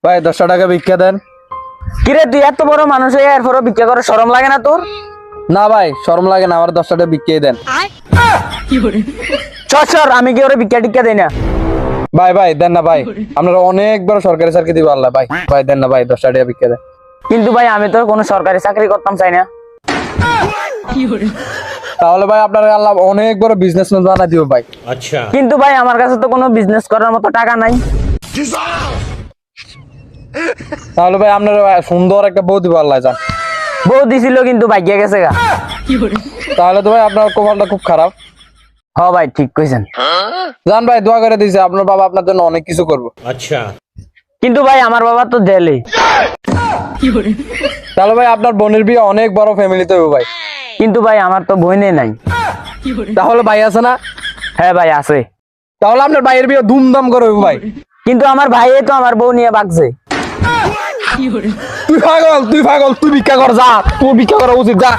ভাই 10 টাকা ভিক্ষা দেন। কিরে তুই এত বড় মানুষ হয়ে এরপরও ভিক্ষা করে শরম লাগে না তোর? না ভাই শরম লাগে না, আমার 10 টাকা ভিক্ষা দেন। চর আমি কি ওরে ভিক্ষা টিক্ষা দেই না। ভাই ভাই দেন না ভাই, আপনারা অনেক বড় সরকারি চাকরি দিব আল্লাহ। ভাই ভাই দেন না ভাই, 10 টাকা ভিক্ষা দেন। কিন্তু ভাই আমি তো কোনো সরকারি চাকরি করতাম চাই না। তাহলে ভাই আপনারা আল্লাহ অনেক বড় বিজনেসম্যান বানাই দিব ভাই। अच्छा কিন্তু ভাই আমার কাছে তো কোনো বিজনেস করার মতো টাকা নাই। তাহলে ভাই আপনারা সুন্দর একটা বউ দিব আল্লাহ জান। বউ দিছিল কিন্তু ভাগ্যে গেছে গা। তাহলে তো ভাই আপনার কপালটা খুব খারাপ। হ ভাই ঠিক কইছেন। জান ভাই দোয়া করে দিয়েছে, আপনার বাবা আপনার জন্য অনেক কিছু করবো। अच्छा কিন্তু ভাই আমার বাবা তো জেলে। তাহলে ভাই আপনার বোনের বিয়ে অনেক বড় ফ্যামিলিতে হবে ভাই। কিন্তু ভাই আমার তো বইনে নাই। তাহলে ভাই আছে না? হ্যাঁ ভাই আছে। তাহলে আপনার ভাইয়ের বিয়ে ধুমধাম করে হবে ভাই। কিন্তু আমার ভাই তো আমার বউ নিয়ে বাগছে। তুই পাগল তুই ভিক্ষা কর, যা তোর ভিক্ষা করা উচিত, যা।